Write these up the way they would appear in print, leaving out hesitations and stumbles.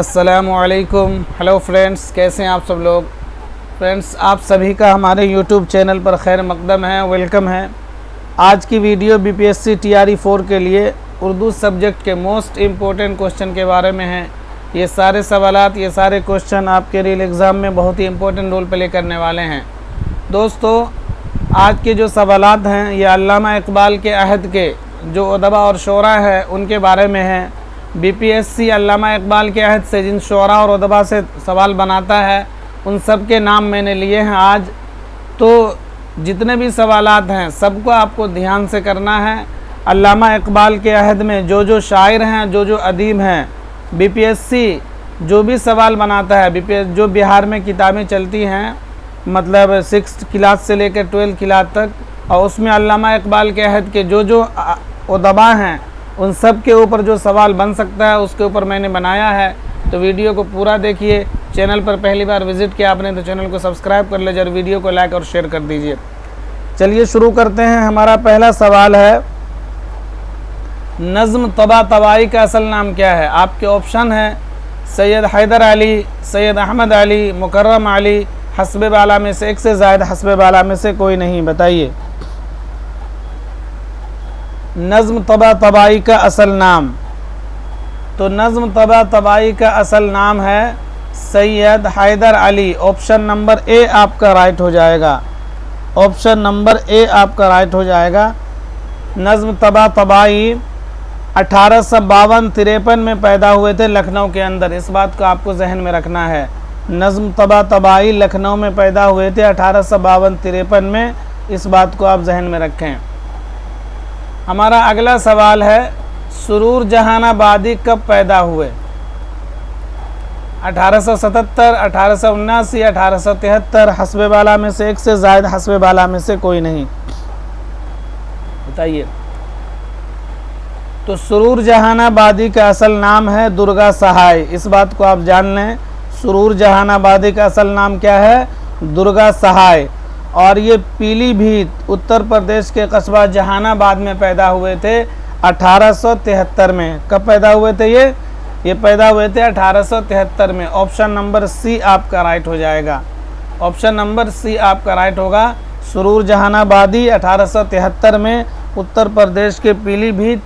अस्सलामुअलैकुम। Hello friends, कैसे हैं आप सब लोग। फ्रेंड्स, आप सभी का हमारे यूट्यूब चैनल पर खैर मकदम है, वेलकम है। आज की वीडियो बीपीएससी टीआरई 4 के लिए उर्दू सब्जेक्ट के मोस्ट इम्पोर्टेंट क्वेश्चन के बारे में है। ये सारे सवालात, ये सारे क्वेश्चन आपके रियल एग्ज़ाम में बहुत ही इम्पोर्टेंट रोल प्ले करने वाले हैं। दोस्तों, आज के जो सवालात हैं ये अल्लामा इकबाल के अहद के जो उदबा और शोरा है उनके बारे में है। बीपीएससी अल्लामा इकबाल के अहद से जिन शोरा और उदबा से सवाल बनाता है उन सब के नाम मैंने लिए हैं आज। तो जितने भी सवालात हैं सबको आपको ध्यान से करना है। अल्लामा इकबाल के अहद में जो शायर हैं, जो अदीब हैं, बीपीएससी जो भी सवाल बनाता है, जो बिहार में किताबें चलती हैं मतलब 6th क्लास से लेकर 12th क्लास तक, और उसमें अल्लामा इकबाल के अहद के जो उदबा हैं उन सब के ऊपर जो सवाल बन सकता है उसके ऊपर मैंने बनाया है। तो वीडियो को पूरा देखिए। चैनल पर पहली बार विज़िट किया आपने तो चैनल को सब्सक्राइब कर लीजिए और वीडियो को लाइक और शेयर कर दीजिए। चलिए शुरू करते हैं। हमारा पहला सवाल है, नज़्म तबा तबाई का असल नाम क्या है। आपके ऑप्शन है सैयद हैदर अली, सैयद अहमद अली, मुकर्रम अली, हस्बे बाला में से एक से ज़ायद, हस्बे बाला में से कोई नहीं। बताइए नज़्म तबा तबाई का असल नाम। तो नज़्म तबा तबाई का असल नाम है Syed Haider Ali. Option number A आपका राइट हो जाएगा। ऑप्शन नंबर ए आपका राइट हो जाएगा। नज़्म तबा तबाई 1852-53 में पैदा हुए थे लखनऊ के अंदर। इस बात को आपको जहन में रखना है। नज़्म तबा तबाई लखनऊ में पैदा हुए थे 1852-53 में। इस बात को आप जहन में रखें। हमारा अगला सवाल है, सुरूर जहानाबादी कब पैदा हुए। 1877, 1879, 1873, हस्बे बाला में से एक से ज़ायद, हस्बे बाला में से कोई नहीं। बताइए। तो सुरूर जहानाबादी का असल नाम है दुर्गा सहाय। इस बात को आप जान लें। सुरूर जहानाबादी का असल नाम क्या है? दुर्गा सहाय। और ये पीलीभीत उत्तर प्रदेश के कस्बा जहानाबाद में पैदा हुए थे 1873 में। कब पैदा हुए थे ये पैदा हुए थे 1873 में। ऑप्शन नंबर सी आपका राइट हो जाएगा। ऑप्शन नंबर सी आपका राइट होगा। सुरूर जहानाबादी 1873 में उत्तर प्रदेश के पीलीभीत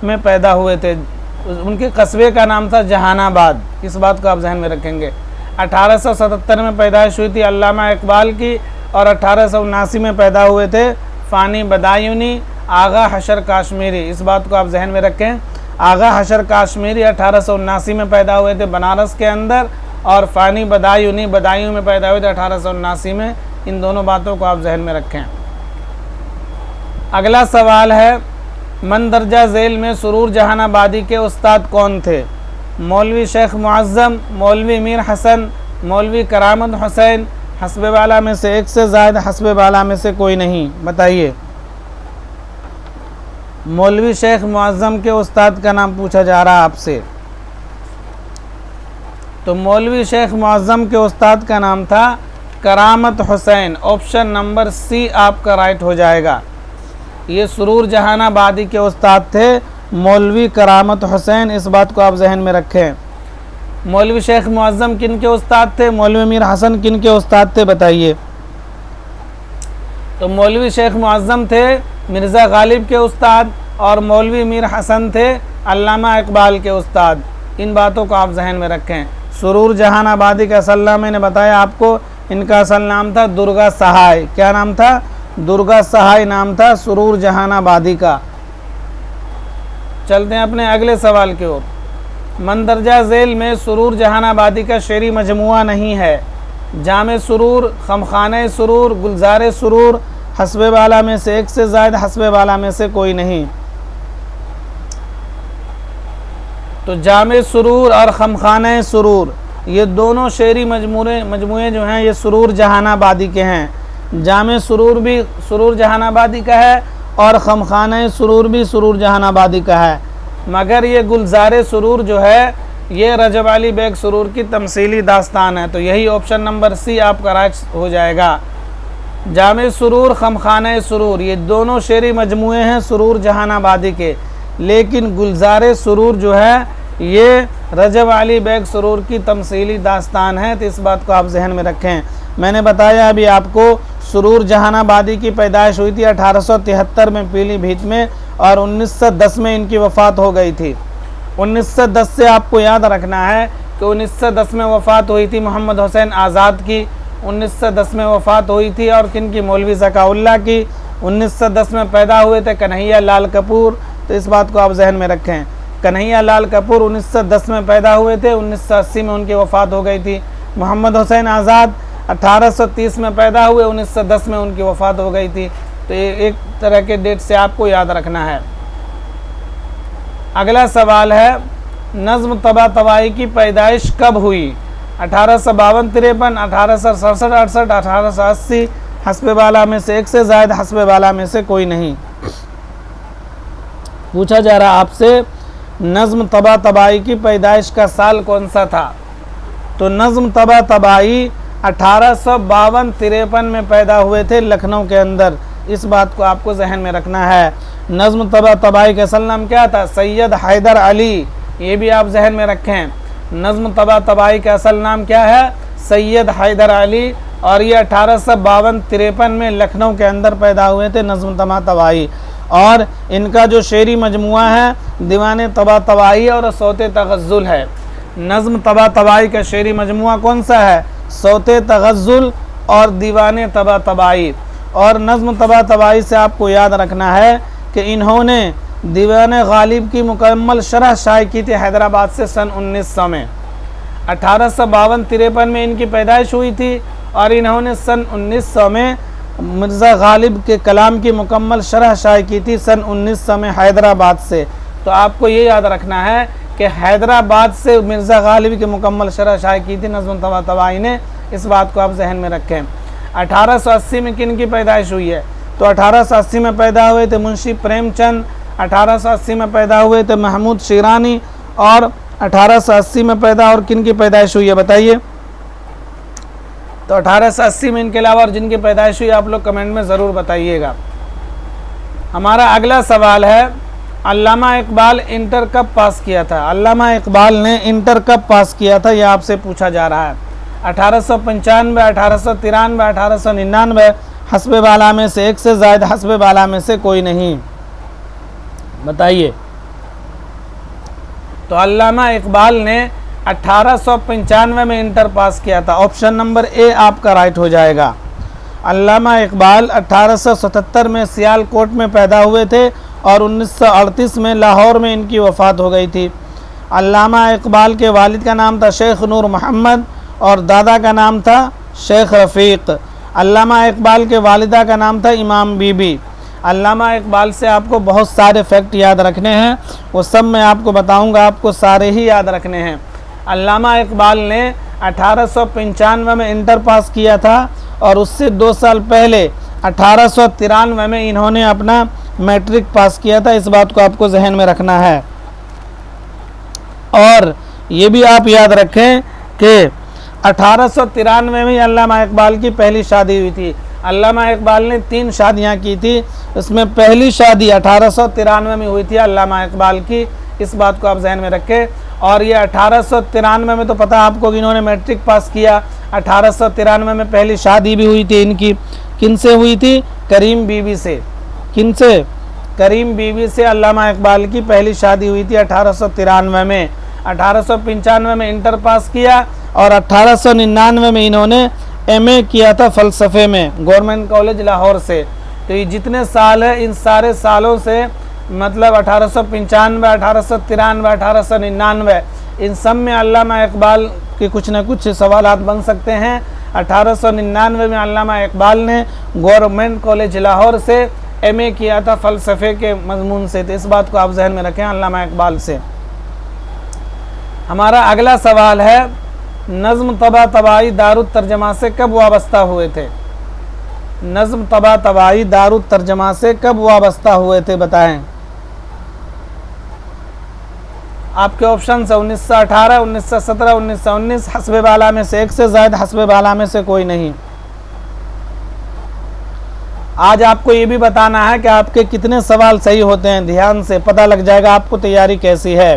में पैदा हुए थे। उनके कस्बे का नाम था जहानाबाद। इस बात को आप जहन में रखेंगे। 1877 में पैदाइश हुई थी अल्लामा इकबाल की और 1879 में पैदा हुए थे फ़ानी बदायूनी, आगा हशर काश्मीरी। इस बात को आप जहन में रखें। आगा हशर काश्मीरी 1879 में पैदा हुए थे बनारस के अंदर, और फ़ानी बदायूनी बदायूं में पैदा हुए थे 1879 में। इन दोनों बातों को आप जहन में रखें। अगला सवाल है, मंदरजा झेल में सुरूर जहानाबादी के उस्ताद कौन थे। मौलवी शेख मुअज़्ज़म, मौलवी मीर हसन, मौलवी करामत हुसैन, हस्बे बाला में से एक से ज़ायद, हस्बे बाला में से कोई नहीं। बताइए। मौलवी शेख मुअज़्ज़म के उस्ताद का नाम पूछा जा रहा है आपसे। तो मौलवी शेख मुअज़्ज़म के उस्ताद का नाम था करामत हुसैन। ऑप्शन नंबर सी आपका राइट हो जाएगा। ये सुरूर जहानाबादी के उस्ताद थे मौलवी करामत हुसैन। इस बात को आप जहन में रखें। मौलवी शेख मुअज़्ज़म किन के उस्ताद थे? मौलवी मीर हसन किन के उस्ताद थे? बताइए। तो मौलवी शेख मुअज़्ज़म थे मिर्ज़ा गालिब के उस्ताद, और मौलवी मीर हसन थे अल्लामा इकबाल के उस्ताद। इन बातों को आप जहन में रखें। सुरूर जहानाबादी का असल नाम मैंने बताया आपको। इनका असल नाम था दुर्गा सहाय। क्या नाम था? दुर्गा सहाय नाम था सुरूर जहानाबादी का। चलते हैं अपने अगले सवाल की ओर। मंदरजा झेल में सुरूर जहानाबादी का शेरी मजमुआ नहीं है। जामे सुरूर, खमखाने सुरूर, गुलजारे सुरूर, हस्बे बाला में से एक से ज़ायद, हस्बे बाला में से कोई नहीं। तो जामे सुरूर और खमखाने सुरूर ये दोनों शेरी मजमुए जो हैं ये सुरूर जहानाबादी के हैं। जामे सुरूर भी सुरूर जहानाबादी का है और खमखाने सुरूर भी सुरूर जहानाबादी का है। मगर ये गुलजारे सुरूर जो है ये रजब अली बेग सुरूर की तमसीली दास्तान है। तो यही ऑप्शन नंबर सी आपका राइट हो जाएगा। जामे सुरूर, खमखाने सुरूर ये दोनों शेरी मजमुए हैं सुरूर जहानाबादी के। लेकिन गुलजारे सुरूर जो है ये रजब अली बेग सुरूर की तमसीली दास्तान है, तो इस बात को आप जहन में रखें। मैंने बताया अभी आपको, सुरूर जहानाबादी की पैदाइश हुई थी 1873 में पीलीभीत में, और 1910 में इनकी वफ़ात हो गई थी। 1910 से आपको याद रखना है कि 1910 में वफ़ात हुई थी मोहम्मद हुसैन आज़ाद की, 1910 में वफ़ात हुई थी और किन की, मौलवी ज़काउल्लाह की। 1910 में पैदा हुए थे कन्हैया लाल कपूर, तो इस बात को आप जहन में रखें। कन्हैया लाल कपूर 1910 में पैदा हुए थे, 1980 में उनकी वफ़ात हो गई थी। मोहम्मद हुसैन आज़ाद 1830 में पैदा हुए, 1910 में उनकी वफ़ात हो गई थी। तो ये एक तरह के डेट से आपको याद रखना है। अगला सवाल है, नज़्म तबा तबाई की पैदाइश कब हुई? 1852-53, 1867-68, 1880, हस्बे वाला में से एक से ज़ायद, हस्बे वाला में से कोई नहीं। पूछा जा रहा आपसे नज़्म तबा तबाई की पैदाइश का साल कौन सा था? तो नज़्म तबा तबाई 1852-53 में पैदा हुए थे लखनऊ के अंदर। इस बात को आपको जहन में रखना है। नज़्म तबा तबाई का असल नाम क्या था? सैयद हैदर अली। ये भी आप जहन में रखें। नज़्म तबा तबाई का असल नाम क्या है? सैयद हैदर अली। और ये 1852-53 में लखनऊ के अंदर पैदा हुए थे नज़्म तबा तबाई। और इनका जो शेरी मजमुआ है दीवाने तबा तबाई और सौते तगज़्ज़ुल है। नज़्म तबा तबाई का शेरी मजमुआ कौन सा है? सौते तगज़्ज़ुल और दीवाने तबा तबाई। और नज़्म तबा तबाई से आपको याद रखना है कि इन्होंने दीवाने गालिब की मुकम्मल शरह शाये की थी हैदराबाद से सन 1900 में। 1852-53 में इनकी पैदाइश हुई थी और इन्होंने सन 1900 में मिर्ज़ा गालिब के कलाम की मुकम्मल शरह शाये की थी सन 1900 में हैदराबाद से। तो आपको ये याद रखना है कि हैदराबाद से मिर्ज़ा गालिब की मुकम्मल शरह शाये की थी नज़्म तबा तबाई ने। इस बात को आप जहन में रखें। 1880 में किन की पैदाइश हुई है? तो 1880 में पैदा हुए थे मुंशी प्रेमचंद, 1880 में पैदा हुए थे महमूद शिरानी, और 1880 में पैदा और किन की पैदाइश हुई है बताइए? तो 1880 में इनके अलावा और जिनकी पैदाइश हुई आप लोग कमेंट में ज़रूर बताइएगा। हमारा अगला सवाल है, अल्लामा इकबाल इंटर कब पास किया था? अल्लामा इकबाल ने इंटर कब पास किया था, यह आपसे पूछा जा रहा है। 1895, 1893, 1899, हस्बे वाला में से एक से ज़ायद, हस्बे वाला में से कोई नहीं। बताइए। तो अल्लामा इकबाल ने 1895 में इंटर पास किया था। ऑप्शन नंबर ए आपका राइट हो जाएगा। अल्लामा इकबाल 1877 में सियालकोट में पैदा हुए थे और 1938 में लाहौर में इनकी वफ़ात हो गई थी। अल्लामा इकबाल के वालिद का नाम था शेख नूर मोहम्मद और दादा का नाम था शेख रफ़ीक। अल्लामा इकबाल के वालिदा का नाम था इमाम बीबी। अल्लामा इकबाल से आपको बहुत सारे फैक्ट याद रखने हैं, वो सब मैं आपको बताऊंगा, आपको सारे ही याद रखने हैं। अल्लामा इकबाल ने 1895 में इंटर पास किया था और उससे 2 साल पहले 1893 में इन्होंने अपना मैट्रिक पास किया था। इस बात को आपको जहन में रखना है। और ये भी आप याद रखें कि 1893 में अल्लामा इकबाल की पहली शादी हुई थी। अल्लामा इकबाल ने 3 शादियां की थी, इसमें पहली शादी 1893 में हुई थी अल्लामा इकबाल की। इस बात को आप जहन में रखें। और ये 1893 में तो पता आपको कि इन्होंने मैट्रिक पास किया। 1893 में पहली शादी भी हुई थी इनकी। किन से हुई थी? करीम बीबी से। किन से? करीम बीबी से अल्लामा इकबाल की पहली शादी हुई थी 1893 में। 1895 में इंटर पास किया और 1899 में इन्होंने एमए किया था फ़लसफ़े में गवर्नमेंट कॉलेज लाहौर से। तो ये जितने साल है इन सारे सालों से मतलब 1895, 1893, 1899 इन सब में अल्लामा इकबाल के कुछ न कुछ सवालात बन सकते हैं। 1899 में अल्लामा इकबाल ने गवर्नमेंट कॉलेज लाहौर से एमए किया था फ़लसफ़े के मजमून से। तो इस बात को आप जहन में रखें अल्लामा इकबाल से। हमारा अगला सवाल है, नज़्म तबा तबाई दारुत तर्जमा से कब वाबस्ता हुए थे? नज़्म तबा तबाई दारुत तर्जमा से कब वाबस्ता हुए थे बताएं। आपके ऑप्शन है 1918, 1917, 1919, हस्बे वाला में से एक से ज़ायद, हस्बे वाला में से कोई नहीं। आज आपको ये भी बताना है कि आपके कितने सवाल सही होते हैं, ध्यान से पता लग जाएगा आपको तैयारी कैसी है।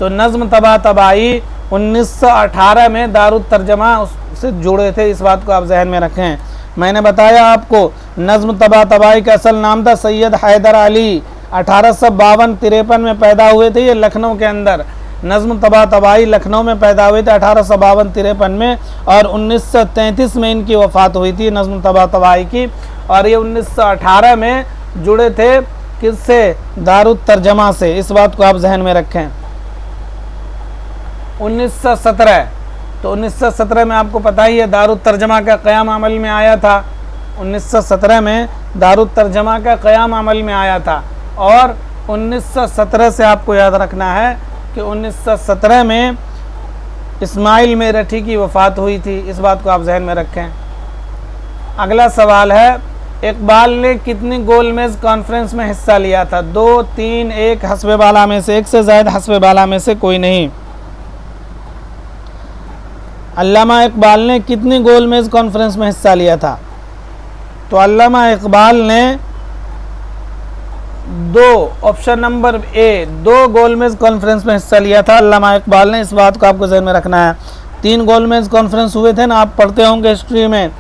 तो नज़्म तबा तबाई 1918 में दारुत तर्जमा से जुड़े थे, इस बात को आप जहन में रखें। मैंने बताया आपको नज़्म तबा तबाई का असल नाम था सैयद हैदर अली, 1852-53 में पैदा हुए थे ये लखनऊ के अंदर। नज़्म तबा तबाई लखनऊ में पैदा हुए थे 1852-53 में, और 1933 में इनकी वफ़ात हुई थी नज़्म तबा तबाई की। और ये 1918 में जुड़े थे किससे? दारुत तर्जमा से, इस बात को आप जहन में रखें। 1917, तो 1917 में आपको पता ही है दारुत तर्जमा का क़याम अमल में आया था। 1917 में दारुत तर्जमा का क़याम अमल में आया था। और 1917 से आपको याद रखना है कि 1917 में इस्माइल मेरठी की वफ़ात हुई थी, इस बात को आप जहन में रखें। अगला सवाल है, इकबाल ने कितनी गोलमेज कॉन्फ्रेंस में हिस्सा लिया था? 2, 3, 1 हस्बे बाला में से, एक से ज़ायद हस्बे बाला में से कोई नहीं। अल्लामा इकबाल ने कितनी गोलमेज कॉन्फ्रेंस में हिस्सा लिया था? तो अल्लामा इकबाल ने 2, ऑप्शन नंबर ए, 2 गोलमेज कॉन्फ्रेंस में हिस्सा लिया था अल्लामा इकबाल ने, इस बात को आपको ज़हन में रखना है। 3 गोलमेज कॉन्फ्रेंस हुए थे ना, आप पढ़ते होंगे हिस्ट्री में,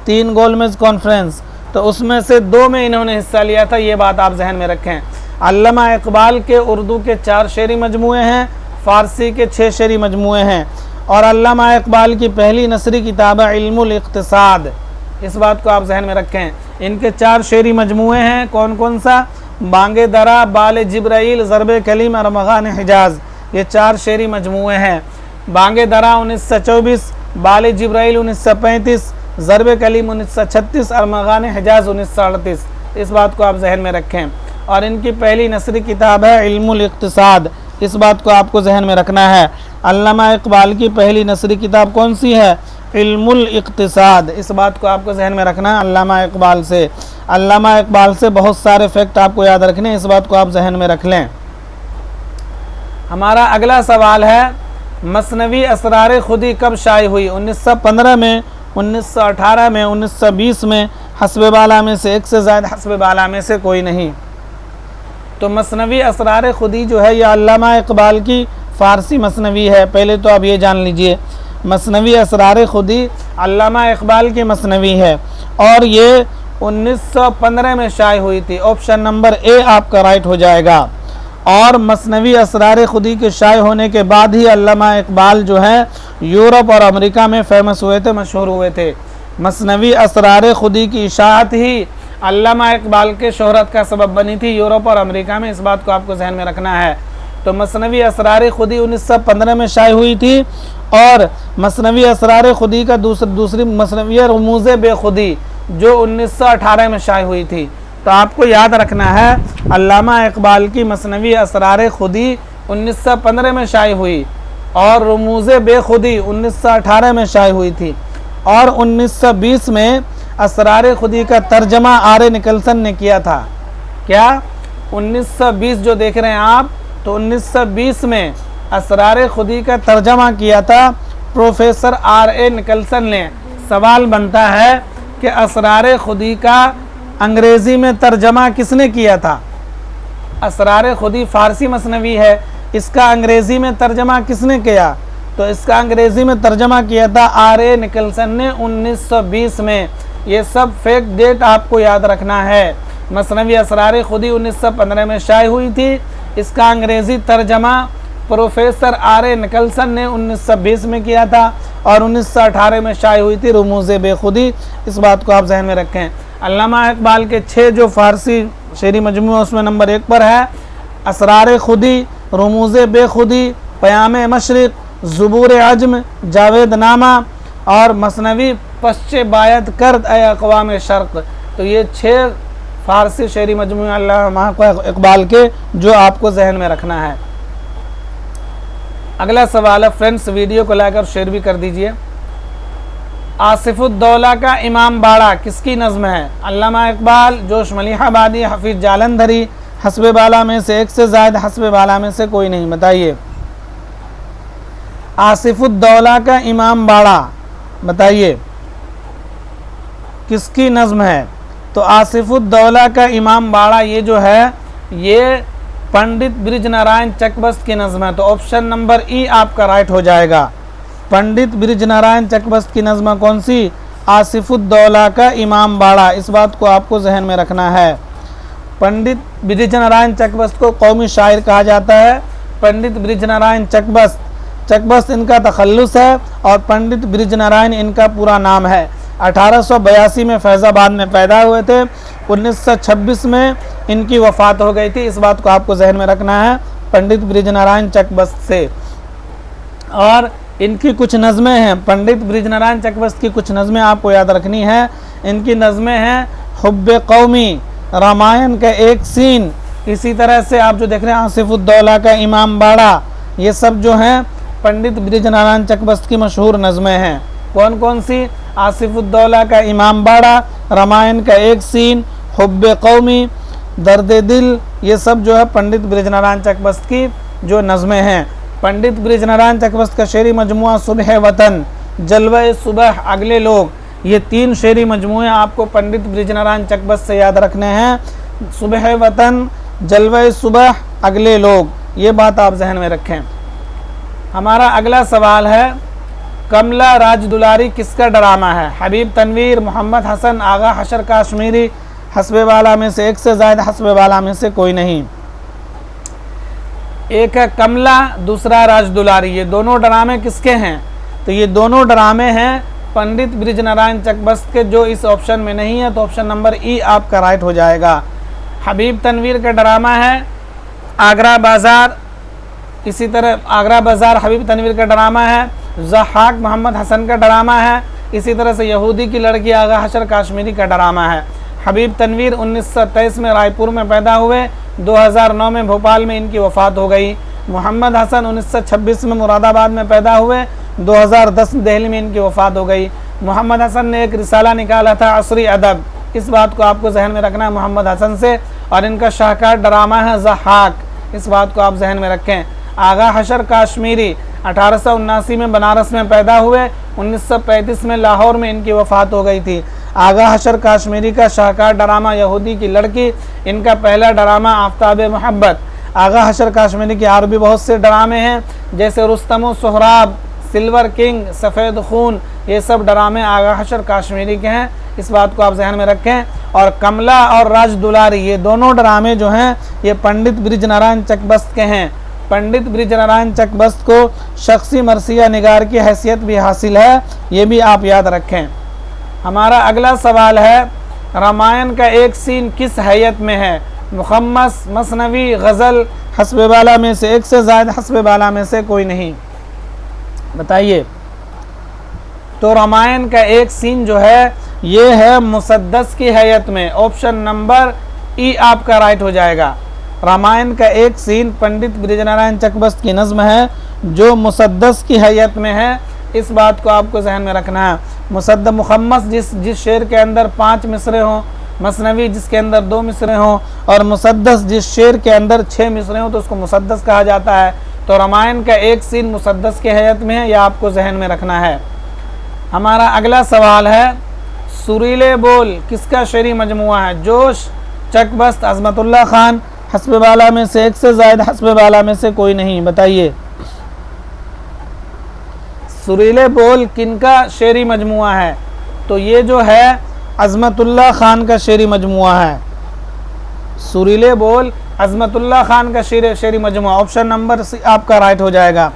3 गोलमेज कॉन्फ्रेंस, तो उसमें से 2 में इन्होंने हिस्सा लिया था, ये बात आप जहन में रखें। अल्लामा इकबाल के उर्दू के 4 शेरी मजमूए हैं, फ़ारसी के 6 शेरी मजमूए हैं, और अल्लामा इकबाल की पहली नसरी किताब है इल्मुल इक़्तिसाद, इस बात को आप जहन में रखें। इनके 4 शेरी मजमूए हैं, कौन कौन सा? बांगे दरा, बाल जिब्राइल, ज़रबे कलीम, अरमग़ान हिजाज़, ये 4 शेरी मजमूए हैं। बांगे दरा 1924, बाल जिब्राइल 1935, ज़रबे कलीम 1936, अरमग़ान हिजाज़ 1938, इस बात को आप जहन में रखें। और इनकी पहली नसरी किताब है इल्मुल इक़्तिसाद, इस बात को आपको जहन में रखना है। अल्लामा इकबाल की पहली नसरी किताब कौन सी है? इल्मुल इक़्तिसाद, इस बात को आपको जहन में रखना है। अल्लामा इकबाल से बहुत सारे फैक्ट आपको याद रखने, इस बात को आप जहन में रख लें। हमारा अगला सवाल है, मसनवी असरार खुदी कब शाये हुई? 1915 में, 1918 में, 1920 में, हस्बे बाला में से, एक से ज़्यादा हस्बे बाला में से कोई नहीं। तो मसनवी असरार खुदी जो है यह अल्लामा इकबाल की फ़ारसी मसनवी है, पहले तो आप ये जान लीजिए। मसनवी असरार खुदी अल्लामा इकबाल की मसनवी है, और ये 1915 में शाये हुई थी, ऑप्शन नंबर ए आपका राइट हो जाएगा। और मसनवी असरार खुदी के शाये होने के बाद ही अल्लामा इकबाल जो है यूरोप और अमेरिका में फेमस हुए थे, मशहूर हुए थे। मसनवी असरार खुदी की इशाअत ही अल्लामा इकबाल के शोहरत का सबब बनी थी यूरोप और अमेरिका में, इस बात को आपको जहन में रखना है। तो मसनवी असरार खुदी 1915 में शाये हुई थी, और मसनवी असरार खुदी का दूसरी मसनवी रमूज़ बेखुदी जो 1918 में शाये हुई थी। तो आपको याद रखना है अल्लामा इकबाल की मसनवी असरार खुदी 1915 में शाये हुई, और रमूज़ बेखुदी 1918 में शाये हुई थी। और 1920 में असरार खुदी का तर्जमा आर.ए. निकलसन ने किया था। क्या? 1920 जो देख रहे हैं आप, तो 1920 में असरार खुदी का तर्जमा किया था प्रोफेसर आर.ए. निकलसन ने। सवाल बनता है कि असरार खुदी का अंग्रेज़ी में तर्जमा किसने किया था? असरार खुदी फ़ारसी मसनवी है, इसका अंग्रेज़ी में तर्जमा किसने किया? तो इसका अंग्रेज़ी में तर्जमा किया था आर.ए. निकलसन ने 1920 में। ये सब फेक डेट आपको याद रखना है। मसनवी असरार खुदी 1915 में शाये हुई थी, इसका अंग्रेज़ी तर्जमा प्रोफेसर आर.ए. निकलसन ने 1920 में किया था, और 1918 में शाये हुई थी रमूज़ बेखुदी, इस बात को आप जहन में रखें। अल्लामा इकबाल के 6 जो फ़ारसी शेरी मजमूआ उसमें नंबर 1 पर है असरार खुदी, रमूज़ बेखुदी, क़याम मशरिक़, ज़ुबूर अज्म, जावेद नामा, और मसनवी पश्चे बायत करद ए अक़वाम शर्क़। तो ये 6 फ़ारसी शेरी मजमूआ अल्लामा इकबाल के जो आपको जहन में रखना है। अगला सवाल है फ्रेंड्स, वीडियो को लाइक और शेयर भी कर दीजिए। आसिफुद्दौला का इमाम बाड़ा किसकी नज़्म है? अल्लामा इकबाल, जोश मलिहाबादी, हफीज़ जालंधरी, हस्बे बाला में से, एक से ज़ायद हस्बे बाला में से कोई नहीं। बताइए आसिफुद्दौला का इमाम बाड़ा, बताइए किसकी नज़्म है? तो आसिफुद्दौला का इमाम बाड़ा ये जो है ये पंडित ब्रिज नारायण चकबस्त की नज़्म है, तो ऑप्शन नंबर ई आपका राइट हो जाएगा। पंडित ब्रिज नारायण चकबस्त की नज़्म कौन सी? आसिफुद्दौला का इमाम बाड़ा। इस बात को आपको जहन में रखना है। पंडित ब्रिज नारायण चकबस्त को कौमी शायर कहा जाता है। पंडित ब्रिज नारायण चकबस्त, चकबस्त इनका तखल्लुस है और पंडित ब्रिज नारायण इनका पूरा नाम है। 1882 में फैज़ाबाद में पैदा हुए थे। 1926 में इनकी वफ़ात हो गई थी। इस बात को आपको जहन में रखना है पंडित ब्रिज नारायण चकबस्त से। और इनकी कुछ नज़में हैं, पंडित ब्रिज नारायण चकबस्त की कुछ नज़में आपको याद रखनी है। इनकी नज़में हैं हुब्बे कौमी, रामायण का एक सीन, इसी तरह से आप जो देख रहे हैं आसिफुद्दौला का इमाम बाड़ा, ये सब जो हैं पंडित ब्रिज नारायण चकबस्त की मशहूर नज़में हैं। कौन कौन सी? आसिफुद्दौला का इमाम बाड़ा, रामायण का एक सीन, हुब्बे कौमी, दर्द दिल, ये सब जो है पंडित ब्रिज नारायण चकबस्त की जो नज़में हैं। पंडित ब्रिज नारायण चकबस्त का शेरी मजमुआ सुबह वतन, जलवे सुबह, अगले लोग, ये 3 शेरी मजमुए आपको पंडित ब्रिज नारायण चकबस्त से याद रखने हैं। सुबह वतन, जलवे सुबह, अगले लोग, ये बात आप जहन में रखें। हमारा अगला सवाल है, कमला राज दुलारी किसका ड्रामा है? हबीब तनवीर, मोहम्मद हसन, आगा हशर काश्मीरी, हस्बे वाला में से एक से ज़्यादा, हस्बे वाला में से कोई नहीं। एक है कमला, दूसरा राज दुलारी, ये दोनों ड्रामे किसके हैं? तो ये दोनों ड्रामे हैं पंडित ब्रिज नारायण चकबस्त के, जो इस ऑप्शन में नहीं है, तो ऑप्शन नंबर ई आपका राइट हो जाएगा। हबीब तनवीर का ड्रामा है आगरा बाज़ार, इसी तरह आगरा बाज़ार हबीब तनवीर का ड्रामा है। ज़हाक मोहम्मद हसन का ड्रामा है। इसी तरह से यहूदी की लड़की आगा हशर काश्मीरी का ड्रामा है। हबीब तनवीर 1923 में रायपुर में पैदा हुए, 2009 में भोपाल में इनकी वफ़ात हो गई। मोहम्मद हसन 1926 में मुरादाबाद में पैदा हुए, 2010 में दिल्ली में इनकी वफ़ात हो गई। मोहम्मद हसन ने एक रिसाला निकाला था असरी अदब, इस बात को आपको जहन में रखना है मोहम्मद हसन से। और इनका शाहकार ड्रामा है ज़हाक, इस बात को आप जहन में रखें। आगा हशर काश्मीरी 1879 में बनारस में पैदा हुए, 1935 में लाहौर में इनकी वफ़ात हो गई थी। आगा हशर काश्मीरी का शाहकार ड्रामा यहूदी की लड़की, इनका पहला ड्रामा आफ्ताब मोहब्बत। आगा हशर काश्मीरी के और भी बहुत से ड्रामे हैं, जैसे रुस्तम सोहराब, सिल्वर किंग, सफ़ेद खून, ये सब ड्रामे आगा हशर काश्मीरी के हैं, इस बात को आप जहन में रखें। और कमला और राज दुलारी, ये दोनों ड्रामे जो हैं ये पंडित ब्रिज नारायण चकबस्त के हैं। पंडित ब्रिज नारायण चकबस्त को शख्सी मरसिया निगार की हैसियत भी हासिल है, ये भी आप याद रखें। हमारा अगला सवाल है, रामायण का एक सीन किस हैयत में है? मुखम्मस, मसनवी, गज़ल, हस्बे वाला में से एक से ज़्यादा, हस्बे वाला में से कोई नहीं, बताइए। तो रामायण का एक सीन जो है ये है मुसद्दस की हैयत में, ऑप्शन नंबर ई आपका राइट हो जाएगा। रामायण का एक सीन पंडित ब्रिज नारायण चकबस्त की नज़्म है जो मुसद्दस की हैयत में है, इस बात को आपको जहन में रखना है। मुसद्दस मुखम्मस जिस शेर के अंदर 5 मिसरे हों, मसनवी जिसके अंदर 2 मिसरे हों, और मुसद्दस जिस शेर के अंदर 6 मिसरे हों, तो उसको मुसद्दस कहा जाता है। तो रामायण का एक सीन मुसद्दस की हैयत में है, यह आपको जहन में रखना है। हमारा अगला सवाल है, सुरीले बोल किसका शेरी मजमुआ है? जोश, चकबस्त, अज़मतुल्लाह खान, हस्बे वाला में से एक से ज़ायद, हस्बे वाला में से कोई नहीं, बताइए। सुरीले बोल किनका शेरी मजमुआ है? तो ये जो है अज़मतुल्लाह खान का शेरी मजमुआ है। सुरीले बोल अज़मतुल्लाह खान का शेरी मजमुआ, ऑप्शन नंबर सी आपका राइट हो जाएगा।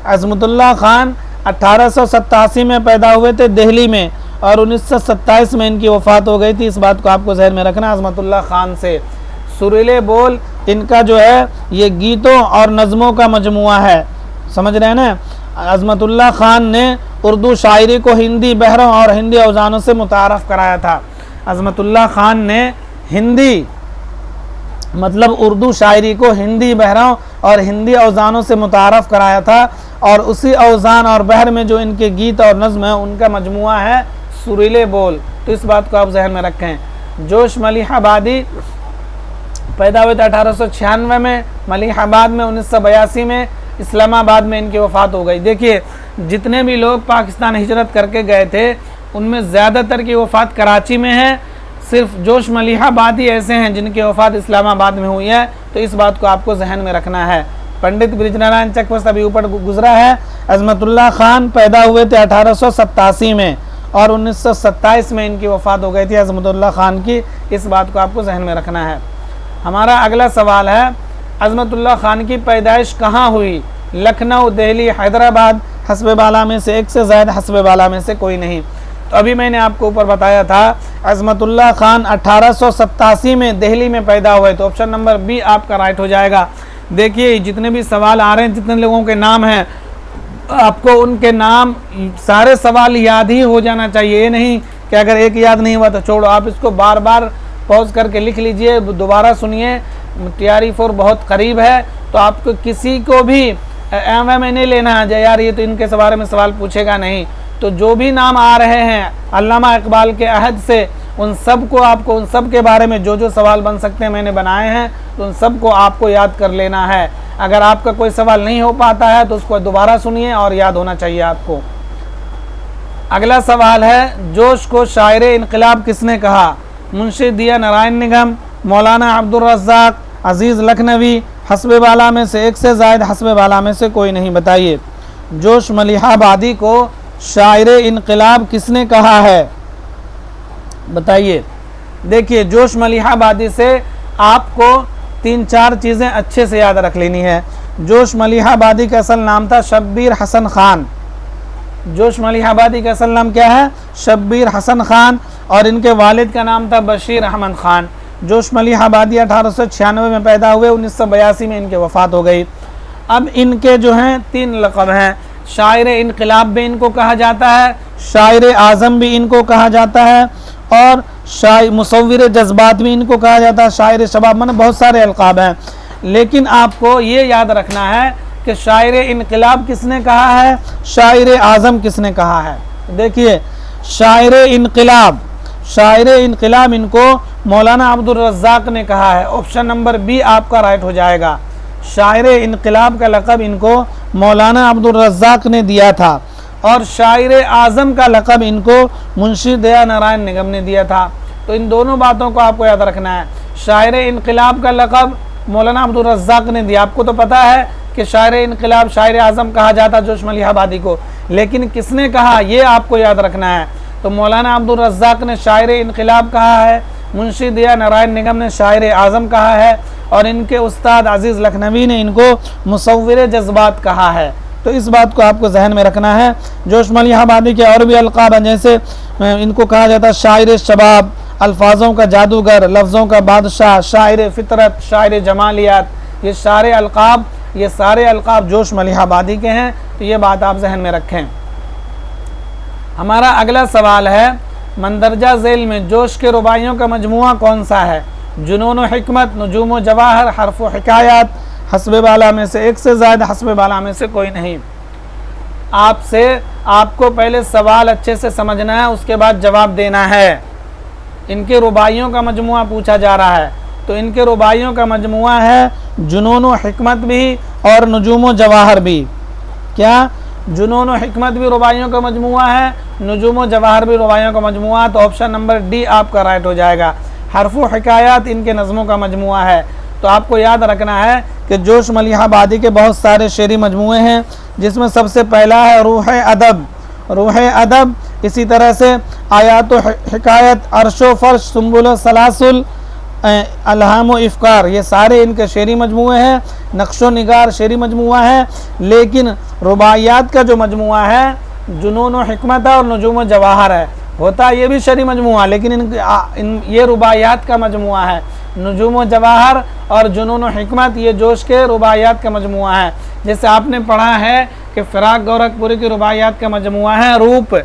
अज़मतुल्लाह खान 1887 में पैदा हुए थे दिल्ली में, और 1927 में इनकी वफ़ात हो गई थी, इस बात को आपको ज़हन में रखना अज़मतुल्लाह खान से। सुरीले बोल इनका जो है ये गीतों और नज़मों का मजमुआ है, समझ रहे हैं ना। अज़मतुल्लाह खान ने उर्दू शायरी को हिंदी बहरों और हिंदी औज़ानों से मुतारफ़ कराया था। अज़मतुल्लाह खान ने हिंदी मतलब उर्दू शायरी को हिंदी बहरों और हिंदी औज़ानों से मुतारफ़ कराया था, और उसी औज़ान और बहर में जो इनके गीत और नज़्म है उनका मजमुआ है सुरीले बोल। तो इस बात को आप जहन में रखें। जोश मलिहाबादी पैदा हुए थे 1896 में मलिहाबाद में, 1982 में इस्लामाबाद में इनकी वफ़ात हो गई। देखिए जितने भी लोग पाकिस्तान हिजरत करके गए थे उनमें ज़्यादातर की वफ़ात कराची में है, सिर्फ जोश मलिहाबादी ऐसे हैं जिनकी वफ़ात इस्लामाबाद में हुई है, तो इस बात को आपको जहन में रखना है। पंडित ब्रिजनारायण चकवर्ती अभी ऊपर गुजरा है। अजमतुल्लाह खान पैदा हुए थे 1887 में और 1927 में इनकी वफ़ात हो गई थी अजमतुल्लाह खान की। इस बात को आपको जहन में रखना है। हमारा अगला सवाल है, अजमतुल्लाह खान की पैदाइश कहाँ हुई? लखनऊ, दिल्ली, हैदराबाद, हस्ब बाला में से एक से ज़्यादा, हस्ब बाला में से कोई नहीं। तो अभी मैंने आपको ऊपर बताया था अजमतुल्लाह खान 1887 में दिल्ली में पैदा हुए, तो ऑप्शन नंबर बी आपका राइट हो जाएगा। देखिए जितने भी सवाल आ रहे हैं, जितने लोगों के नाम हैं, आपको उनके नाम सारे सवाल याद ही हो जाना चाहिए। ये नहीं कि अगर एक याद नहीं हुआ तो छोड़ो, आप इसको बार बार पॉज करके लिख लीजिए, दोबारा सुनिए। TRE 4 बहुत करीब है, तो आपको किसी को भी एम नहीं लेना है यार ये तो इनके बारे में सवाल पूछेगा नहीं। तो जो भी नाम आ रहे हैं अल्लामा इकबाल के अहद से, उन सब को आपको, उन सब के बारे में जो जो सवाल बन सकते हैं मैंने बनाए हैं, तो उन सब को आपको याद कर लेना है। अगर आपका कोई सवाल नहीं हो पाता है तो उसको दोबारा सुनिए और याद होना चाहिए आपको। अगला सवाल है, जोश को शायर इनकलाब किसने कहा? मुंशी दिया नारायण निगम, मौलाना अब्दुल रज़्ज़ाक़, अजीज़ लखनवी, हस्ब बाला में से एक से ज़ायद, हस्ब बाला में से कोई नहीं। बताइए जोश मलिहाबादी को शायर इनकलाब किसने कहा है? बताइए। देखिए जोश मलिहाबादी से आपको 3-4 चीज़ें अच्छे से याद रख लेनी है। जोश मलिहाबादी का असल नाम था शब्बीर हसन खान। जोश मलिहाबादी का असल नाम क्या है? शब्बीर हसन खान, और इनके वालिद का नाम था बशीर अहमद खान। जोश मलिहाबादी 1896 में पैदा हुए, 1982 में इनकी वफ़ात हो गई। अब इनके जो हैं 3 लक़ब हैं। शायर इनकलाब भी इनको कहा जाता है, शायर आज़म भी इनको कहा जाता है, और मुसव्विर जज्बात भी इनको कहा जाता है, शायर शबाब, माने बहुत सारे अलक़ाब हैं। लेकिन आपको ये याद रखना है कि शायर इनकलाब किसने कहा है, शायर आज़म किसने कहा है। देखिए शायर इनकलाब इनको मौलाना अब्दुल रज़्ज़ाक़ ने कहा है। ऑप्शन नंबर बी आपका राइट हो जाएगा। शायर इनकलाब का लक़ब इनको मौलाना अब्दुल रज़्ज़ाक़ ने दिया था, और शायर आज़म का लक़ब इनको मुंशी दया नारायण निगम ने दिया था। तो इन दोनों बातों को आपको याद रखना है। शायर इनकलाब का लक़ब मौलाना अब्दुल रज़्ज़ाक़ ने दिया। आपको तो पता है कि शायर इनकलाब, शायर आज़म कहा जाता जोश मलिहाबादी को, लेकिन किसने कहा ये आपको याद रखना है। तो मौलाना अब्दुल रज़्ज़ाक़ ने शायर इनकलाब कहा है, मुंशी दया नारायण निगम ने शायर आज़म कहा है, और इनके उस्ताद अजीज़ लखनवी ने इनको मुसव्विर जज्बात कहा है। तो इस बात को आपको जहन में रखना है। जोश मलिहाबादी के और भी अलक़ाब हैं, जैसे इनको कहा जाता है शायर शबाब, अल्फाजों का जादूगर, लफ्ज़ों का बादशाह, शायर फितरत, शायर जमालियात। ये सारे अलक़ाब जोश मलिहाबादी के हैं। तो ये बात आप जहन में रखें। हमारा अगला सवाल है, मंदरजा झेल में जोश के रुबाइयों का मजमुआ कौन सा है? जुनून हिकमत, नजूम जवाहर, हर्फ हिकायात, हस्ब बाला में से एक से ज़्यादा, हस्ब बाला में से कोई नहीं। आपको पहले सवाल अच्छे से समझना है, उसके बाद जवाब देना है। इनके रुबाइयों का मजमुआ पूछा जा रहा है, तो इनके रुबाइयों का मजमुआ है जुनून हिकमत भी और नजूम जवाहर भी। क्या? जुनून हिकमत भी रुबाइयों का मजमुआ है, नजूम जवाहर भी रुबाइयों का मजमुआ। तो ऑप्शन नंबर डी आपका राइट हो जाएगा। हर्फो हिकायात इनके नज़मों का मजमुआ है। तो आपको याद रखना है कि जोश मलिहाबादी के बहुत सारे शेरी मजमुए हैं, जिसमें सबसे पहला है रूह अदब, इसी तरह से आयात हिकायत, अर्शो फर्श, सुम्बुल सलासुल, अलहाम इफ़कार, ये सारे इनके शेरी मजमुए हैं। नक्शो निगार शेरी मजमुआ है। लेकिन रुबाइयात का जो मजमुआ है जुनून हिकमत और नजूम जवाहर है। होता ये भी शेरी मजमुआ, लेकिन ये रुबाइयात का मजमुआ है। नजूम जवाहर और जुनून हिकमत ये जोश के रुबाइयात का मजमुआ है। जैसे आपने पढ़ा है कि फ़िराक गोरखपुरी की रुबाइयात का मजमुआ है रूप,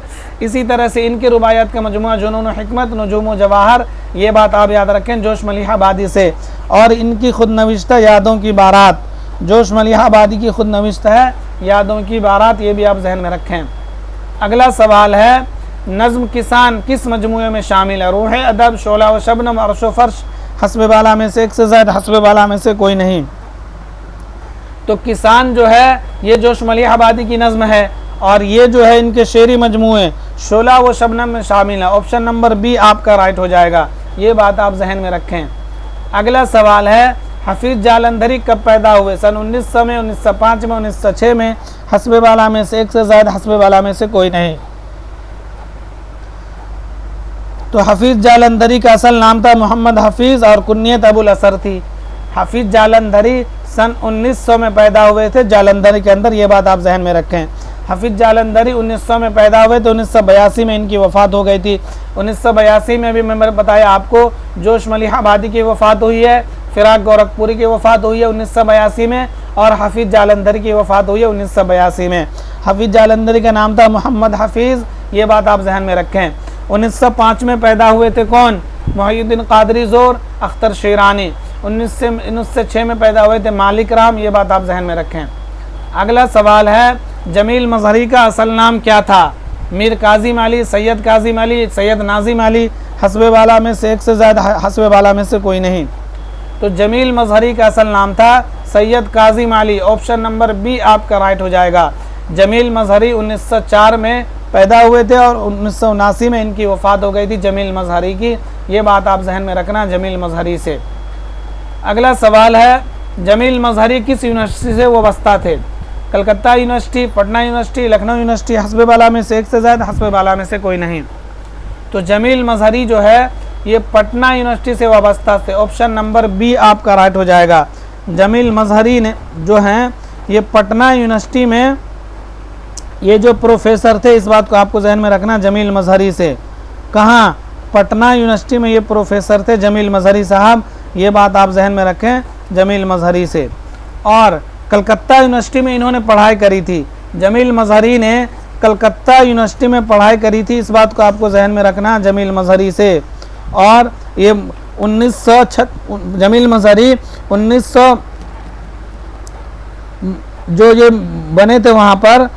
इसी तरह से इनकी रुबाइयात का मजमुआ जुनून हिकमत, नजूम जवाहर। ये बात आप याद रखें जोश मलिहाबादी से। और इनकी खुद नविश्ता यादों की बारात, जोश मलिहाबादी की खुद नविश्ता है यादों की बारात, ये भी आप जहन में रखें। अगला सवाल है, नज़्म किसान किस मजमुए में शामिल है? रूह अदब, शोला व शबनम, अर्श व फर्श, हस्ब बाला में से एक से ज़्यादा, हस्ब बाला में से कोई नहीं। तो किसान जो है ये जोश मलिहाबादी की नज़्म है, और ये जो है इनके शेरी मजमुए शोला व शबनम में शामिल है। ऑप्शन नंबर बी आपका राइट हो जाएगा। ये बात आप जहन में रखें। अगला सवाल है हफीज़ जालंधरी कब पैदा हुए? सन 1900 में, 1905 में, 1906 में, हस्बे वाला में से एक से ज़्यादा, हस्बे वाला में से कोई नहीं। तो हफीज़ जालंधरी का असल नाम था मोहम्मद हफीज़ और कुन्नियत अबुल असर थी। हफीज़ जालंधरी सन 1900 में पैदा हुए थे जालंधरी के अंदर, ये बात आप जहन में रखें। हफीज़ जालंधरी 1900 में पैदा हुए तो 1982 में इनकी वफ़ात हो गई थी। 1982 में भी मैंने बताया आपको जोश मलिहाबादी की वफ़ात हुई है, फ़िराक गोरखपुरी की वफ़ात हुई है 1982 में, और हफीज़ जालंधरी की वफ़ात हुई है 1982 में। हफीज़ जालंधरी का नाम था मोहम्मद हफीज़, ये बात आप जहन में रखें। 1905 में पैदा हुए थे कौन? मोहिउद्दीन कादरी ज़ोर, अख्तर शीरानी। 1906 में पैदा हुए थे मालिक राम, ये बात आप जहन में रखें। अगला सवाल है जमील मजहरी का असल नाम क्या था? मीर काजिम अली, सैयद काजिम अली, सैयद नाजिम अली, हस्बे वाला में से एक से ज़्यादा, हस्बे वाला में से कोई नहीं। तो जमील मजहरी का असल नाम था Syed Kazim Ali. Option number B आपका राइट हो जाएगा। जमील मजहरी 1904 में पैदा हुए थे और 1979 में इनकी वफ़ात हो गई थी जमील मजहरी की, ये बात आप जहन में रखना जमील मजहरी से। अगला सवाल है जमील मजहरी किस यूनिवर्सिटी से वाबस्ता थे? Calcutta university, Patna university, Lucknow university, हस्बे वाला में से एक से ज़्यादा, हस्बे वाला में से कोई नहीं। तो जमील मजहरी जो है ये पटना यूनिवर्सिटी से वाबस्ता थे। ऑप्शन नंबर बी आपका राइट हो जाएगा। जमील मजहरी ने जो हैं ये पटना यूनिवर्सिटी में ये जो प्रोफेसर थे, इस बात को आपको जहन में रखना जमील मजहरी से। कहाँ? पटना यूनिवर्सिटी में ये प्रोफेसर थे जमील मजहरी साहब, ये बात आप जहन में रखें जमील मजहरी से। और कलकत्ता यूनिवर्सिटी में इन्होंने पढ़ाई करी थी। जमील मजहरी ने कलकत्ता यूनिवर्सिटी में पढ़ाई करी थी, इस बात को आपको जहन में रखना जमील मजहरी से। और ये 1906 जमील मजहरी 1900 जो ये बने थे वहाँ पर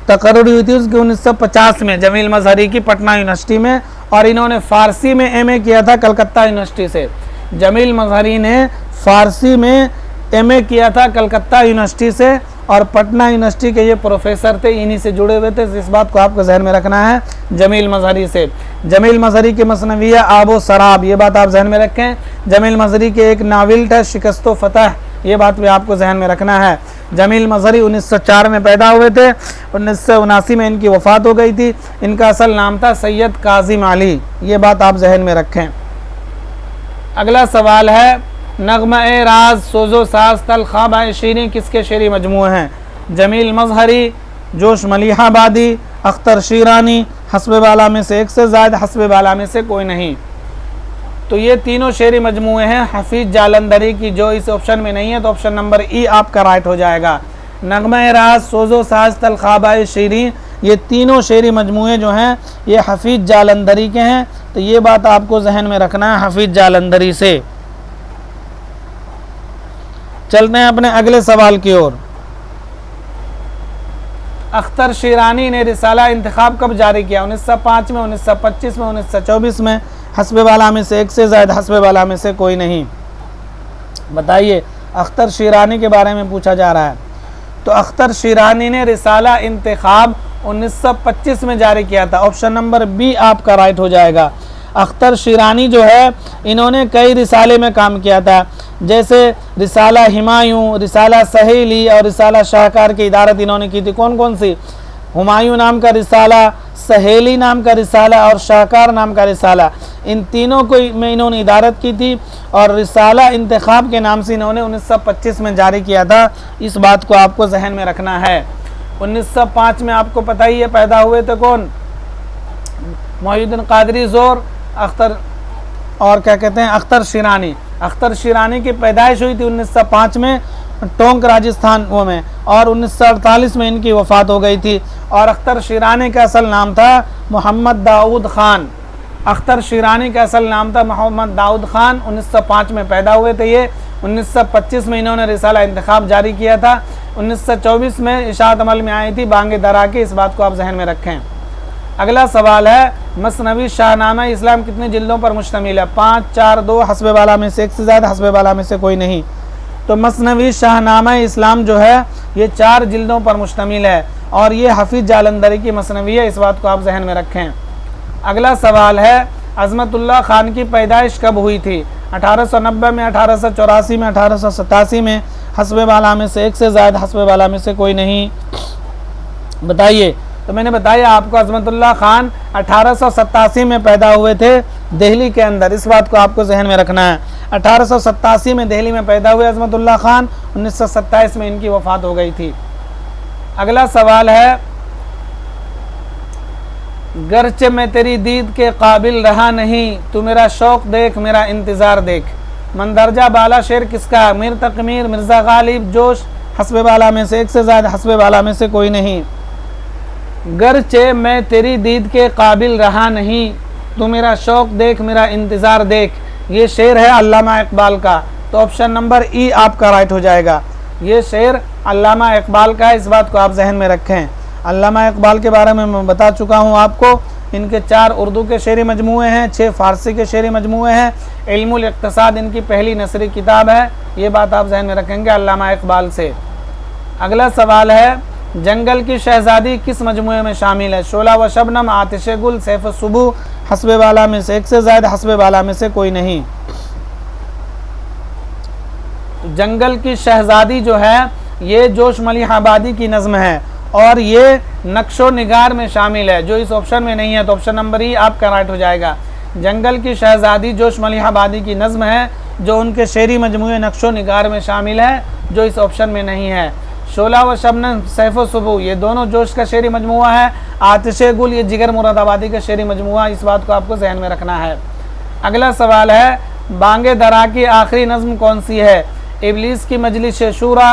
तकर्री हुई थी उसकी 1950 में जमील मजहरी की पटना यूनिवर्सिटी में, और इन्होंने फ़ारसी में एमए किया था कलकत्ता यूनिवर्सिटी से। जमील मजहरी ने फ़ारसी में एमए किया था कलकत्ता यूनिवर्सिटी से, और पटना यूनिवर्सिटी के ये प्रोफेसर थे, इन्हीं से जुड़े हुए थे। इस बात को आपको जहन में रखना है जमील मजहरी से। जमील मजहरी की मसनविया आबो सराब, ये बात आप जहन में रखें। जमील मजहरी के एक नाविल है शिकस्तो फतह, ये बात भी आपको जहन में रखना है। जमील मजहरी 1904 में पैदा हुए थे, 1979 में इनकी वफ़ात हो गई थी। इनका असल नाम था सैयद काजिम अली, ये बात आप जहन में रखें। अगला सवाल है नग़्मा-ए राज, सोज़ो साज़, तल ख्वाब शीरीं किसके शेरी मजमूए हैं? जमील मजहरी, जोश मलिहाबादी, अख्तर शीरानी, हस्बे वाला में से एक से ज़्यादा, हस्बे वाला में से कोई नहीं। तो ये तीनों शेरी मजमूए हैं हफीज़ जालंधरी की, जो इस ऑप्शन में नहीं है तो ऑप्शन नंबर ई आपका राइट हो जाएगा। नग़्मा-ए राज, सोज़ो साज़, तल ख्वाब शीरीं, ये तीनों शेरी मजमूए जो हैं ये हफीज़ जालंधरी के हैं, तो ये बात आपको जहन में रखना है हफीज़ जालंधरी से। चलते हैं अपने अगले सवाल की ओर। अख्तर शीरानी ने रिसाला इंतखाब कब जारी किया? 1905 में, 1925 में, 1924 में, हस्बे वाला में से एक से ज़्यादा, हस्बे वाला में से कोई नहीं। बताइए, अख्तर शीरानी के बारे में पूछा जा रहा है। तो अख्तर शीरानी ने रिसाला इंतखाब 1925 में जारी किया था। ऑप्शन नंबर बी आपका राइट हो जाएगा। अख्तर शीरानी जो है इन्होंने कई रिसाले में काम किया था, जैसे रिसाला हिमायूं, रिसाला सहेली और रिसाला शाहकार की इदारत इन्होंने की थी। कौन कौन सी? हुमायूं नाम का रिसाला, सहेली नाम का रिसाला और शाहकार नाम का रिसाला, इन तीनों को में इन्होंने इदारत की थी। और रिसाला इंतखाब के नाम से इन्होंने 1925 में जारी किया था, इस बात को आपको जहन में रखना है। 1905 में आपको पता ही है पैदा हुए थे कौन? मोहिउद्दीन कादरी ज़ोर, अख्तर और क्या कहते हैं अख्तर शीरानी। अख्तर शीरानी की पैदाइश हुई थी 1905 में टोंक राजस्थान वो में, और 1948 में इनकी वफ़ात हो गई थी। और अख्तर शीरानी का असल नाम था मोहम्मद दाऊद ख़ान। अख्तर शीरानी का असल नाम था मोहम्मद दाऊद ख़ान। 1905 में पैदा हुए थे ये। 1925 में इन्होंने रिसाला इंतखाब जारी किया था। 1924 में इशाअत अमल में आई थी बांगे दरा की, इस बात को आप जहन में रखें। अगला सवाल है मसनवी शाहनामा इस्लाम कितने जिल्दों पर मुश्तमिल है? 5, 4, 2, हस्बे वाला में से एक से ज़्यादा, हस्बे वाला में से कोई नहीं। तो मसनवी शाहनामा इस्लाम जो है ये 4 जिल्दों पर मुश्तमिल है और ये हफीज़ जालंधरी की मसनवी है, इस बात को आप जहन में रखें। अगला सवाल है अज़मतुल्लाह खान की पैदाइश कब हुई थी? 1890 में, 1884 में, 1887 में? हस्बे वाला में से एक से ज़्यादा, हस्बे वाला में से कोई नहीं, बताइए। तो मैंने बताया आपको अज़मतुल्लाह खान 1887 में पैदा हुए थे दिल्ली के अंदर, इस बात को आपको जहन में रखना है। 1887 में दिल्ली में पैदा हुए अज़मतुल्लाह खान, 1927 में इनकी वफ़ात हो गई थी। अगला सवाल है, गर्चे मैं तेरी दीद के काबिल रहा नहीं, तू मेरा शौक़ देख मेरा इंतज़ार देख। मंदरजा बाला शेर किसका? मीर तकमीर, मिर्ज़ा गालिब, जोश? हस्बे बाला में से एक से ज़्यादा, हस्बे बाला में से कोई नहीं। गर्चे मैं तेरी दीद के काबिल रहा नहीं, तू मेरा शौक़ देख मेरा इंतज़ार देख, ये शेर है अल्लामा इकबाल का। तो ऑप्शन नंबर ई आपका राइट हो जाएगा। ये शेर अल्लामा इकबाल का है, इस बात को आप जहन में रखें। अल्लामा इकबाल के बारे में मैं बता चुका हूँ आपको। इनके 4 उर्दू के शेरी मजमूए हैं, 6 फ़ारसी के शेरी मजमूए हैं। इल्मुल इक़्तिसाद इनकी पहली नसरी किताब है, ये बात आप जहन में रखेंगे अल्लामा इकबाल से। अगला सवाल है, जंगल की शहज़ादी किस मजमूए में शामिल है? शोला व शबनम, आतिशे गुल, सैफ सुबह? हस्बे वाला में से एक से ज़्यादा, हस्बे वाला में से कोई नहीं। जंगल की शहज़ादी जो है ये जोश मलिहाबादी की नज़्म है और ये नक्शो निगार में शामिल है, जो इस ऑप्शन में नहीं है। तो ऑप्शन नंबर ई आपका राइट हो जाएगा। जंगल की शहज़ादी जोश मलिहाबादी की नज़्म है, जो उनके शेरी मजमूए नक्शो निगार में शामिल है, जो इस ऑप्शन में नहीं है। शोला व शबनम, सैफ सुबह, ये दोनों जोश का शेरी मजमुआ है। आतिशे गुल ये जिगर मुरादाबादी का शेरी मजमुआ, इस बात को आपको जहन में रखना है। अगला सवाल है, बांगे दरा की आखिरी नज़्म कौन सी है? इबलीस की मजलिस शूरा,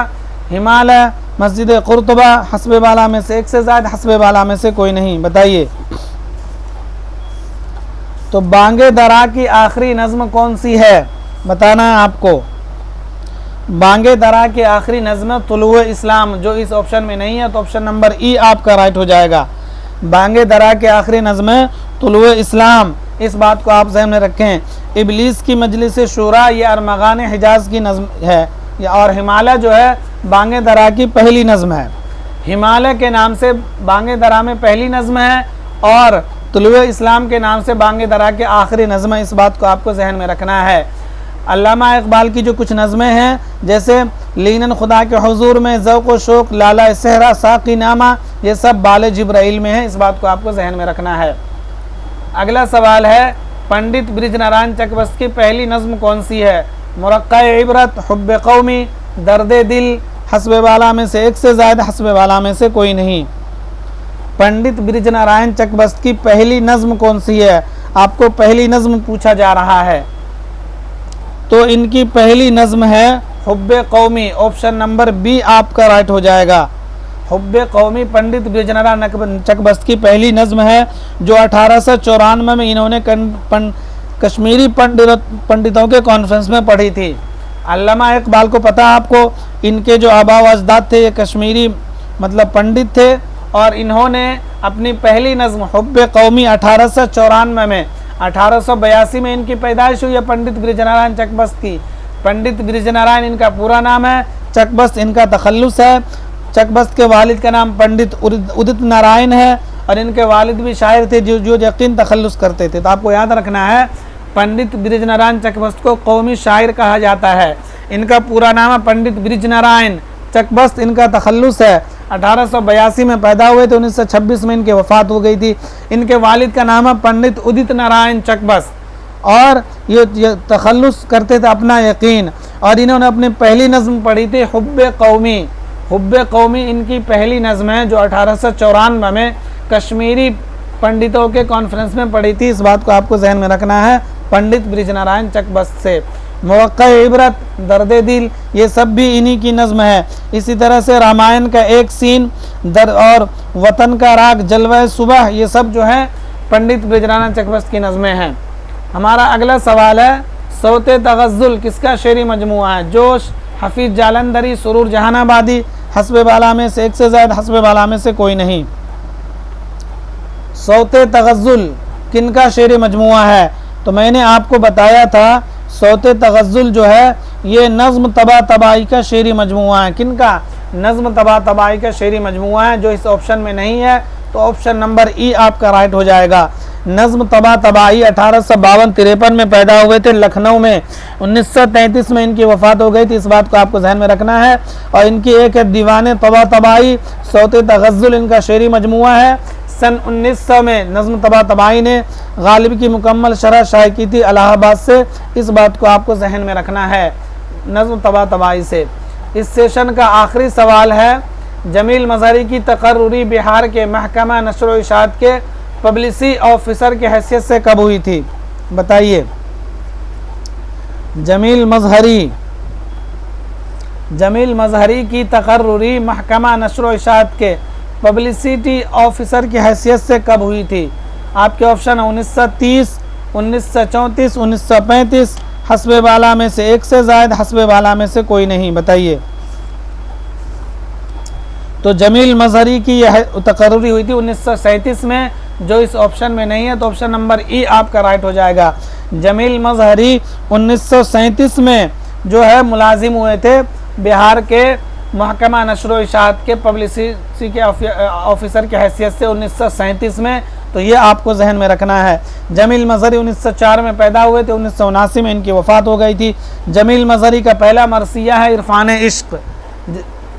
हिमालय, मस्जिद कुर्तबा? हस्बे वाला में से एक से ज़्यादा, हस्बे वाला में से कोई नहीं, बताइए। तो बांगे दरा की आखिरी नज़्म कौन सी है बताना है आपको। बांगे दरा की आखिरी नज़्म तुलुए इस्लाम, जो इस ऑप्शन में नहीं है। तो ऑप्शन नंबर ई आपका राइट हो जाएगा। बांगे दरा की आखिरी नज़्म तुलुए इस्लाम, इस बात को आप जहन में रखें। इबलीस की मजलिस शूरा ये अरमगान हिजाज़ की नज़्म है, और हिमालय जो है बांगे दरा की पहली नज़्म है। हिमालय के नाम से बांगे दरा में पहली नज़्म है और तुलुए इस्लाम के नाम से बांगे दरा की आखिरी नज़्म है, इस बात को आपको जहन में रखना है। अल्लामा इकबाल की जो कुछ नज़में हैं, जैसे लीनन खुदा के हुजूर में, ज़ौक़ व शौक़, लाला सहरा, साक़ी नामा, ये सब बाले जिब्राइल में है, इस बात को आपको जहन में रखना है। अगला सवाल है, पंडित ब्रिजनारायण चकबस्त की पहली नज़्म कौन सी है? मुरक्का इबरत, हुब्बे कौमी, दर्दे दिल? हस्बे वाला में से एक से ज़्यादा, हस्बे वाला में से कोई नहीं। पंडित ब्रिजनारायण चकबस्त की पहली नज़्म कौन सी है? आपको पहली नज़्म पूछा जा रहा है। तो इनकी पहली नज़्म है हुब्बे कौमी, ऑप्शन नंबर बी आपका राइट हो जाएगा। हुब्बे कौमी पंडित ब्रिजनारायण चकबस्त की पहली नज़्म है, जो 1894 में इन्होंने कश्मीरी पंडितों के कॉन्फ्रेंस में पढ़ी थी। अल्लामा इकबाल को पता आपको, इनके जो आबा व अजदाद थे ये कश्मीरी मतलब पंडित थे, और इन्होंने अपनी पहली नज़्म हुब्बे कौमी 1894 में, 1882 में इनकी पैदाइश हुई है पंडित ब्रिजनारायण चकबस्त की। पंडित ब्रिजनारायण इनका पूरा नाम है, चकबस्त इनका तखल्लुस है। चकबस्त के वालिद का नाम पंडित उदित नारायण है और इनके वालिद भी शायर थे जो यकीन तखल्लुस करते थे। तो आपको याद रखना है, पंडित ब्रिजनारायण चकबस्त को कौमी शायर कहा जाता है। इनका पूरा नाम है पंडित ब्रिजनारायण चकबस्त, इनका तखल्लुस है। 1882 में पैदा हुए थे, 1926 में इनकी वफ़ात हो गई थी। इनके वालिद का नाम है पंडित उदित नारायण चकबस्त, और ये तखल्लुस करते थे अपना यकीन। और इन्होंने अपनी पहली नज़्म पढ़ी थी हुब्बे कौमी। हुब्बे कौमी इनकी पहली नज़्म है, जो 1894 में कश्मीरी पंडितों के कॉन्फ्रेंस में पढ़ी थी। इस बात को आपको जहन में रखना है पंडित ब्रिजनारायण चकबस्त से। मुवक्का इबरत, दर्दे दिल, ये सब भी इन्हीं की नज़्म है। इसी तरह से रामायण का एक सीन और वतन का राग, जलवा सुबह, ये सब जो है पंडित ब्रिजनारायण चकबस्त की नज़में हैं। हमारा अगला सवाल है, सौते तगज़्ज़ुल किसका शेरी मजमुआ है? जोश, हफीज़ जालंधरी, सुरूर जहानाबादी? हस्बे बाला में से एक से ज़्यादा, हस्बे बाला में से कोई नहीं। सौते तगज़्ज़ुल किनका शेरी मजमुआ है? तो मैंने आपको बताया था, सौते तगज़्ज़ुल जो है ये नज़्म तबा तबाई का शेरी मजमुआ है। किनका? नज़्म तबा तबाई का शेरी मजमुआ है, जो इस ऑप्शन में नहीं है। तो ऑप्शन नंबर ई आपका राइट हो जाएगा। नज्म तबा तबाही 1852-53 में पैदा हुए थे लखनऊ में। 1933 में इनकी वफ़ात हो गई थी, इस बात को आपको ध्यान में रखना है। और इनकी एक है दीवाने तबा तबाही, सौते तगज़्ज़ुल इनका शेरी मजमुआ है। सन 1900 में नज्म तबा तबाही ने गालिब की मुकम्मल शरह शाये की थी इलाहाबाद से, इस बात को आपको जहन में रखना है नज्म तबा तबाही से। इस सेशन का आखिरी सवाल है, जमील मजहरी की तकर्रुरी बिहार के महकमा नशर व इशाअत के पब्लिसिटी ऑफिसर की हैसियत से कब हुई थी? बताइए। जमील मजहरी की तकर्रुरी महकमा नशर व इशाअत के पब्लिसिटी ऑफिसर की हैसियत से कब हुई थी? आपके ऑप्शन है 1930, 1934, 1935, हस्बे बाला में से एक से ज़ायद, हस्बे बाला में से कोई नहीं। बताइए। तो जमील मजहरी की यह तकर्रुरी हुई थी 1937 में, जो इस ऑप्शन में नहीं है, तो ऑप्शन नंबर ई आपका राइट हो जाएगा। जमील मजहरी 1937 में जो है मुलाजिम हुए थे बिहार के महकमा नशर व इशाअत के पब्लिसिटी के ऑफिसर की हैसियत से 1937 में, तो ये आपको जहन में रखना है। जमील मजहरी 1904 में पैदा हुए थे, 1979 में इनकी वफ़ात हो गई थी। जमील मजहरी का पहला मरसिया है इरफान इश्क।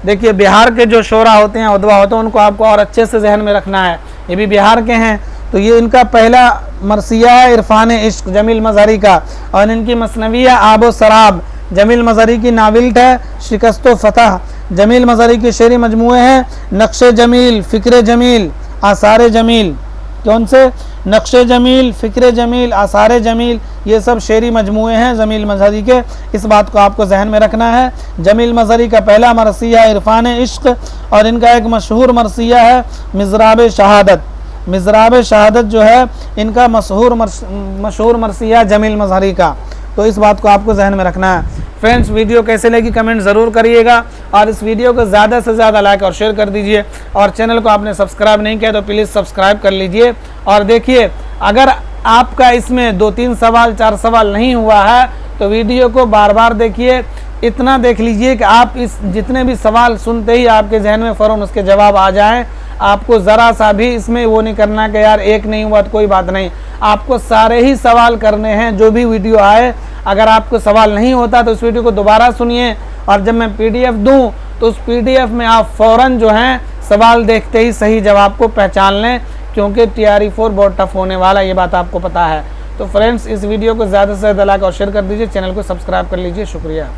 देखिए, बिहार के जो शोरा होते हैं, उदवा होते हैं, उनको आपको और अच्छे से जहन में रखना है, ये भी बिहार के हैं। तो ये इनका पहला मरसिया है इरफान इश्क जमील मजहरी का। और इनकी मसनवी है आबो सराब। जमील मजहरी की नाविल्ट है शिकस्तो फतह। जमील मजहरी के शेरी मजमुए हैं नक्शे जमील, फ़िक्र जमील, आसार जमील। कौन से? नक्शे जमील, फ़िक्र जमील, आसार जमील, ये सब शेरी मजमुए हैं जमील मजहरी के, इस बात को आपको जहन में रखना है। जमील मजहरी का पहला मरसिया है इरफान इश्क, और इनका एक मशहूर मरसिया है मिज़राब शहादत। मिज़राब शहादत जो है इनका मशहूर मरसिया जमील मजहरी का, तो इस बात को आपको जहन में रखना है। फ्रेंड्स, वीडियो कैसे लगी कमेंट ज़रूर करिएगा, और इस वीडियो को ज़्यादा से ज़्यादा लाइक और शेयर कर दीजिए। और चैनल को आपने सब्सक्राइब नहीं किया तो प्लीज़ सब्सक्राइब कर लीजिए। और देखिए, अगर आपका इसमें 2-3 सवाल 4 सवाल नहीं हुआ है तो वीडियो को बार बार देखिए, इतना देख लीजिए कि आप इस जितने भी सवाल सुनते ही आपके जहन में फ़ौरन उसके जवाब आ जाएँ। आपको ज़रा सा भी इसमें वो नहीं करना कि यार एक नहीं हुआ तो कोई बात नहीं, आपको सारे ही सवाल करने हैं जो भी वीडियो आए। अगर आपको सवाल नहीं होता तो उस वीडियो को दोबारा सुनिए, और जब मैं PDF दूं तो उस PDF में आप फ़ौरन जो हैं सवाल देखते ही सही जवाब को पहचान लें, क्योंकि TRE 4 बहुत टफ होने वाला, ये बात आपको पता है। तो फ्रेंड्स, इस वीडियो को ज़्यादा से ज़्यादा लाइक और शेयर कर दीजिए, चैनल को सब्सक्राइब कर लीजिए। शुक्रिया।